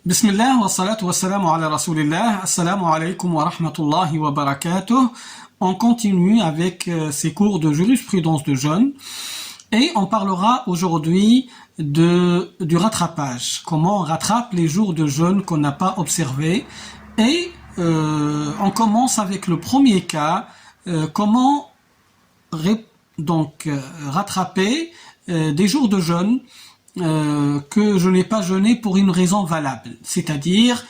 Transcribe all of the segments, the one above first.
Bismillah wa salatu wa salamu ala rasulillah. Assalamu alaikum wa rahmatullahi wa barakatuh. On continue avec ces cours de jurisprudence de jeûne et on parlera aujourd'hui du rattrapage. Comment on rattrape les jours de jeûne qu'on n'a pas observés. Et on commence avec le premier cas, comment rattraper des jours de jeûne que je n'ai pas jeûné pour une raison valable. C'est-à-dire,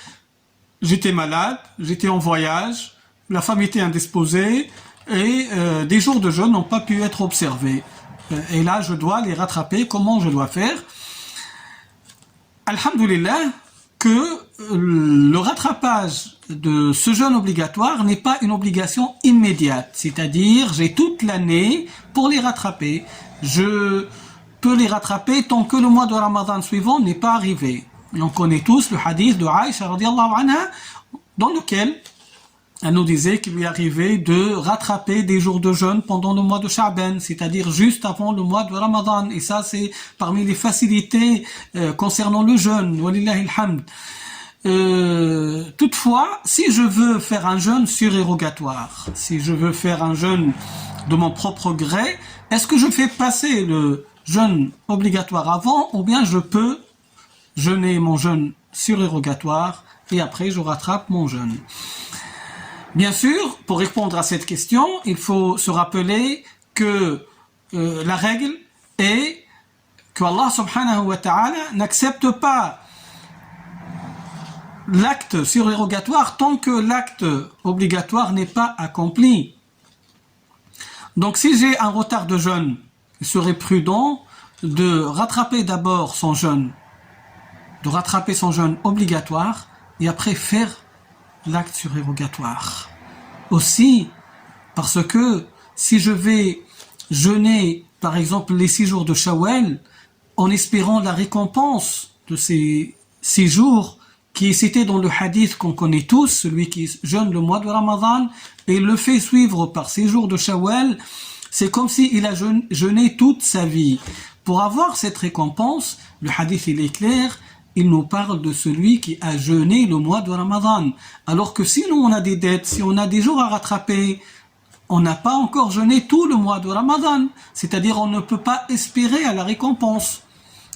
j'étais malade, j'étais en voyage, la femme était indisposée et des jours de jeûne n'ont pas pu être observés. Et là, je dois les rattraper. Comment je dois faire? Alhamdulillah, que le rattrapage de ce jeûne obligatoire n'est pas une obligation immédiate. C'est-à-dire, j'ai toute l'année pour les rattraper. Je peux les rattraper tant que le mois de Ramadan suivant n'est pas arrivé. Et on connaît tous le hadith de Aïcha radiallahu anha, dans lequel elle nous disait qu'il lui arrivait de rattraper des jours de jeûne pendant le mois de Sha'ban, c'est-à-dire juste avant le mois de Ramadan. Et ça, c'est parmi les facilités concernant le jeûne. Walillahi alhamd. Toutefois, si je veux faire un jeûne surérogatoire, si je veux faire un jeûne de mon propre gré, est-ce que je fais passer le jeûne obligatoire avant, ou bien je peux jeûner mon jeûne surérogatoire et après je rattrape mon jeûne? Bien sûr, pour répondre à cette question, il faut se rappeler que la règle est que Allah subhanahu wa ta'ala n'accepte pas l'acte surérogatoire tant que l'acte obligatoire n'est pas accompli. Donc si j'ai un retard de jeûne, il serait prudent de rattraper d'abord son jeûne, obligatoire et après faire l'acte surérogatoire. Aussi, parce que si je vais jeûner, par exemple, les 6 jours de Shawwal, en espérant la récompense de ces 6 jours, qui est cité dans le hadith qu'on connaît tous, celui qui jeûne le mois de Ramadan et le fait suivre par 6 jours de Shawwal, c'est comme s'il a jeûné toute sa vie. Pour avoir cette récompense, le hadith il est clair, il nous parle de celui qui a jeûné le mois de Ramadan. Alors que si nous on a des dettes, si on a des jours à rattraper, on n'a pas encore jeûné tout le mois de Ramadan. C'est-à-dire on ne peut pas espérer à la récompense.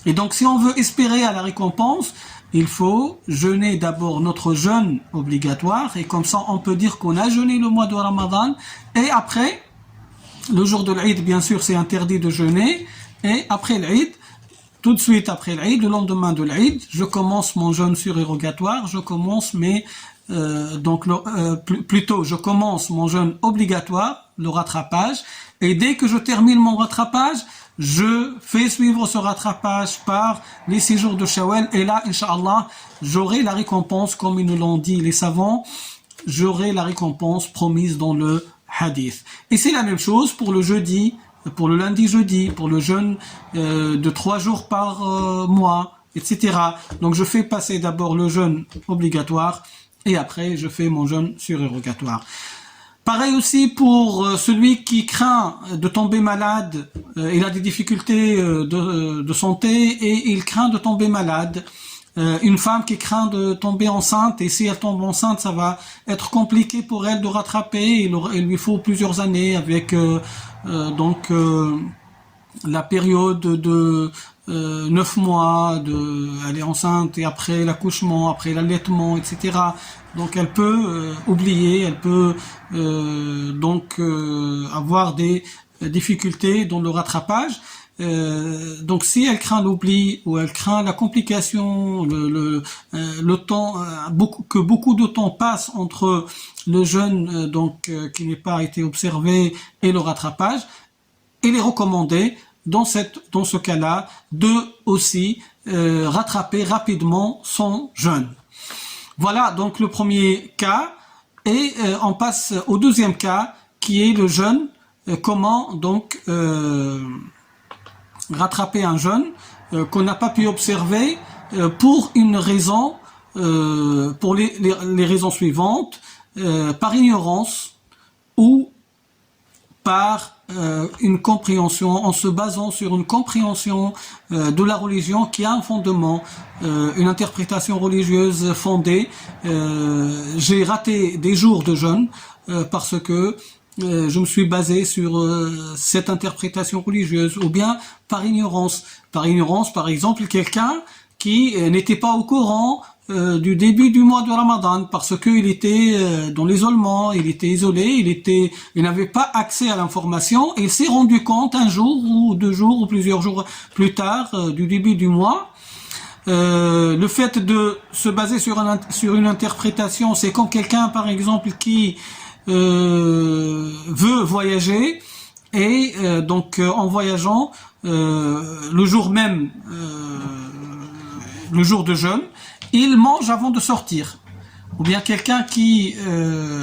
Et donc si on veut espérer à la récompense, il faut jeûner d'abord notre jeûne obligatoire. Et comme ça on peut dire qu'on a jeûné le mois de Ramadan. Et après, le jour de l'Eid, bien sûr, c'est interdit de jeûner. Et après l'Eid, tout de suite après l'Eid, le lendemain de l'Eid, je commence mon jeûne surérogatoire, je commence je commence mon jeûne obligatoire, le rattrapage, et dès que je termine mon rattrapage, je fais suivre ce rattrapage par les 6 jours de Shawwal, et là, Inch'Allah, j'aurai la récompense, comme ils nous l'ont dit les savants, j'aurai la récompense promise dans le hadith. Et c'est la même chose pour le jeudi, pour le lundi-jeudi, pour le jeûne de 3 jours par mois, etc. Donc je fais passer d'abord le jeûne obligatoire et après je fais mon jeûne surérogatoire. Pareil aussi pour celui qui craint de tomber malade, il a des difficultés de santé et il craint de tomber malade. Une femme qui craint de tomber enceinte, et si elle tombe enceinte, ça va être compliqué pour elle de rattraper, il lui faut plusieurs années avec la période de 9 mois, elle est enceinte, et après l'accouchement, après l'allaitement, etc. Donc elle peut oublier, elle peut avoir des difficultés dans le rattrapage. Donc si elle craint l'oubli ou elle craint la complication, le temps, que beaucoup de temps passe entre le jeûne qui n'est pas été observé et le rattrapage, il est recommandé dans ce cas-là de aussi rattraper rapidement son jeûne. Voilà donc le premier cas, et on passe au deuxième cas qui est le jeûne. Comment donc rattraper un jeûne qu'on n'a pas pu observer pour une raison, pour les raisons suivantes, par ignorance ou par une compréhension, en se basant sur une compréhension de la religion qui a un fondement, une interprétation religieuse fondée. J'ai raté des jours de jeûne parce que je me suis basé sur cette interprétation religieuse, ou bien par ignorance. Par ignorance, par exemple, quelqu'un qui n'était pas au courant du début du mois de Ramadan parce qu'il était dans l'isolement, il était isolé, il n'avait pas accès à l'information et il s'est rendu compte un jour ou 2 jours ou plusieurs jours plus tard du début du mois. Le fait de se baser sur une interprétation, c'est comme quelqu'un par exemple qui veut voyager et donc en voyageant le jour même, le jour de jeûne, il mange avant de sortir. Ou bien quelqu'un qui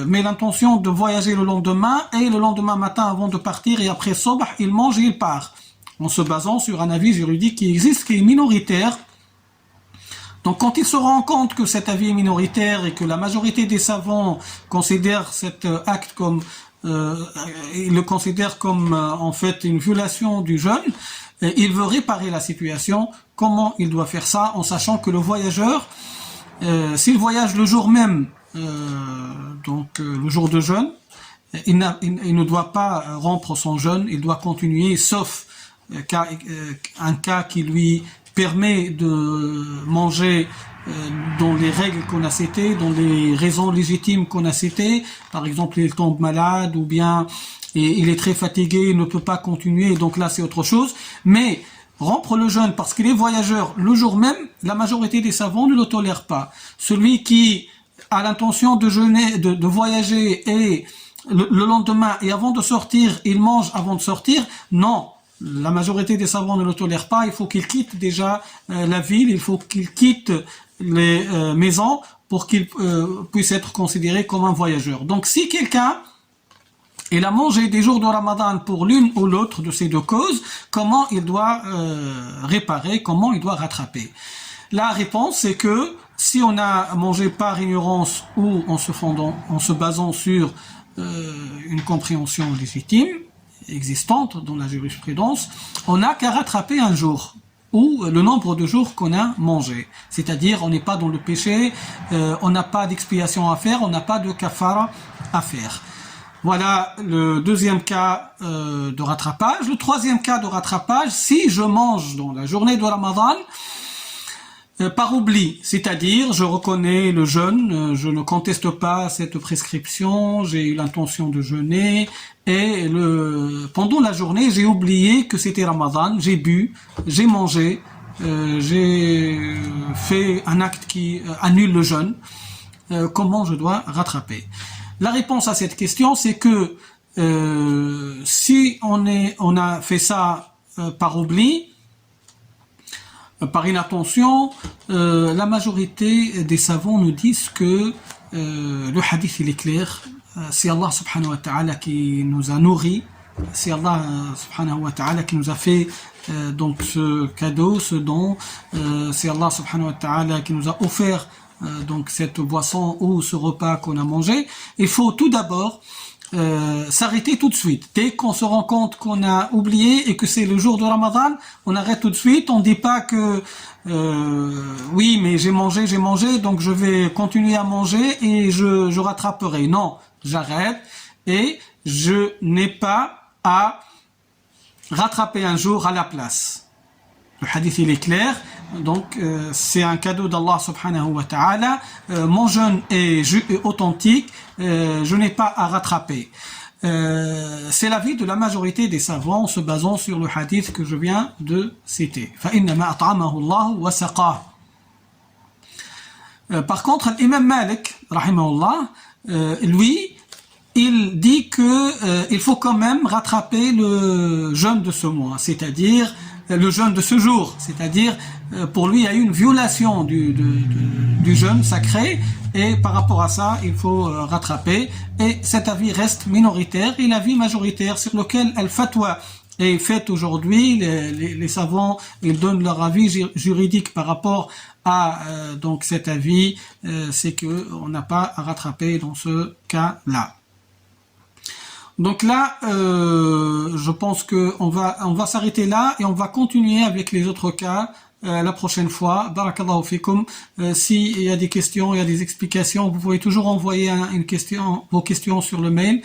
met l'intention de voyager le lendemain et le lendemain matin avant de partir et après Sobh, il mange et il part. En se basant sur un avis juridique qui existe, qui est minoritaire. Donc quand il se rend compte que cet avis est minoritaire et que la majorité des savants considèrent cet acte comme il le considère comme en fait une violation du jeûne, il veut réparer la situation. Comment il doit faire ça en sachant que le voyageur, s'il voyage le jour même, le jour de jeûne, il ne doit pas rompre son jeûne, il doit continuer, sauf un cas qui lui permet de manger dans les règles qu'on a citées, dans les raisons légitimes qu'on a citées. Par exemple, il tombe malade ou bien il est très fatigué, il ne peut pas continuer, donc là c'est autre chose. Mais rompre le jeûne parce qu'il est voyageur le jour même, la majorité des savants ne le tolèrent pas. Celui qui a l'intention de jeûner, de voyager et le lendemain et avant de sortir, il mange avant de sortir, non. La majorité des savants ne le tolèrent pas. Il faut qu'il quitte déjà la ville, il faut qu'il quitte les maisons pour qu'il puisse être considéré comme un voyageur. Donc si quelqu'un il a mangé des jours de Ramadan pour l'une ou l'autre de ces deux causes, comment il doit réparer, comment il doit rattraper? La réponse c'est que si on a mangé par ignorance ou en se basant sur une compréhension légitime, existante dans la jurisprudence, on n'a qu'à rattraper un jour ou le nombre de jours qu'on a mangé. C'est-à-dire, on n'est pas dans le péché, on n'a pas d'expiation à faire, on n'a pas de kafara à faire. Voilà le deuxième cas de rattrapage. Le troisième cas de rattrapage, si je mange dans la journée de Ramadan, par oubli, c'est-à-dire je reconnais le jeûne, je ne conteste pas cette prescription, j'ai eu l'intention de jeûner et pendant la journée j'ai oublié que c'était Ramadan, j'ai bu, j'ai mangé, j'ai fait un acte qui annule le jeûne. Comment je dois rattraper? La réponse à cette question c'est que si on a fait ça par oubli, par inattention, la majorité des savants nous disent que le hadith il est clair. C'est Allah subhanahu wa ta'ala qui nous a nourris, c'est Allah subhanahu wa ta'ala qui nous a fait donc ce cadeau, ce don, c'est Allah subhanahu wa ta'ala qui nous a offert donc cette boisson ou ce repas qu'on a mangé. Il faut tout d'abord s'arrêter tout de suite. Dès qu'on se rend compte qu'on a oublié et que c'est le jour de Ramadan, on arrête tout de suite. On dit pas que oui, mais j'ai mangé, donc je vais continuer à manger et je rattraperai. Non, j'arrête et je n'ai pas à rattraper un jour à la place. Le hadith il est clair. Donc c'est un cadeau d'Allah subhanahu wa ta'ala. Mon jeûne est authentique, je n'ai pas à rattraper. C'est l'avis de la majorité des savants en se basant sur le hadith que je viens de citer. فَإِنَّمَا أَطْعَمَهُ اللَّهُ وَسَقَاهُ. Par contre, l'imam Malik, rahimahullah, lui, il dit que il faut quand même rattraper le jeûne de ce mois, c'est-à-dire le jeûne de ce jour, c'est-à-dire pour lui il y a eu une violation du jeûne sacré et par rapport à ça il faut rattraper et cet avis reste minoritaire et l'avis majoritaire sur lequel al-fatwa est faite aujourd'hui, les savants ils donnent leur avis juridique par rapport à donc cet avis, c'est que on n'a pas à rattraper dans ce cas-là. Donc là, je pense que on va s'arrêter là et on va continuer avec les autres cas la prochaine fois. Barakallahu fikum. S'il y a des questions, il y a des explications, vous pouvez toujours envoyer vos questions sur le mail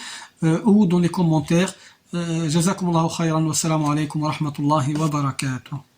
ou dans les commentaires. Jazakumullahu khayran wa salamu alaykum wa rahmatullahi wa barakatuh.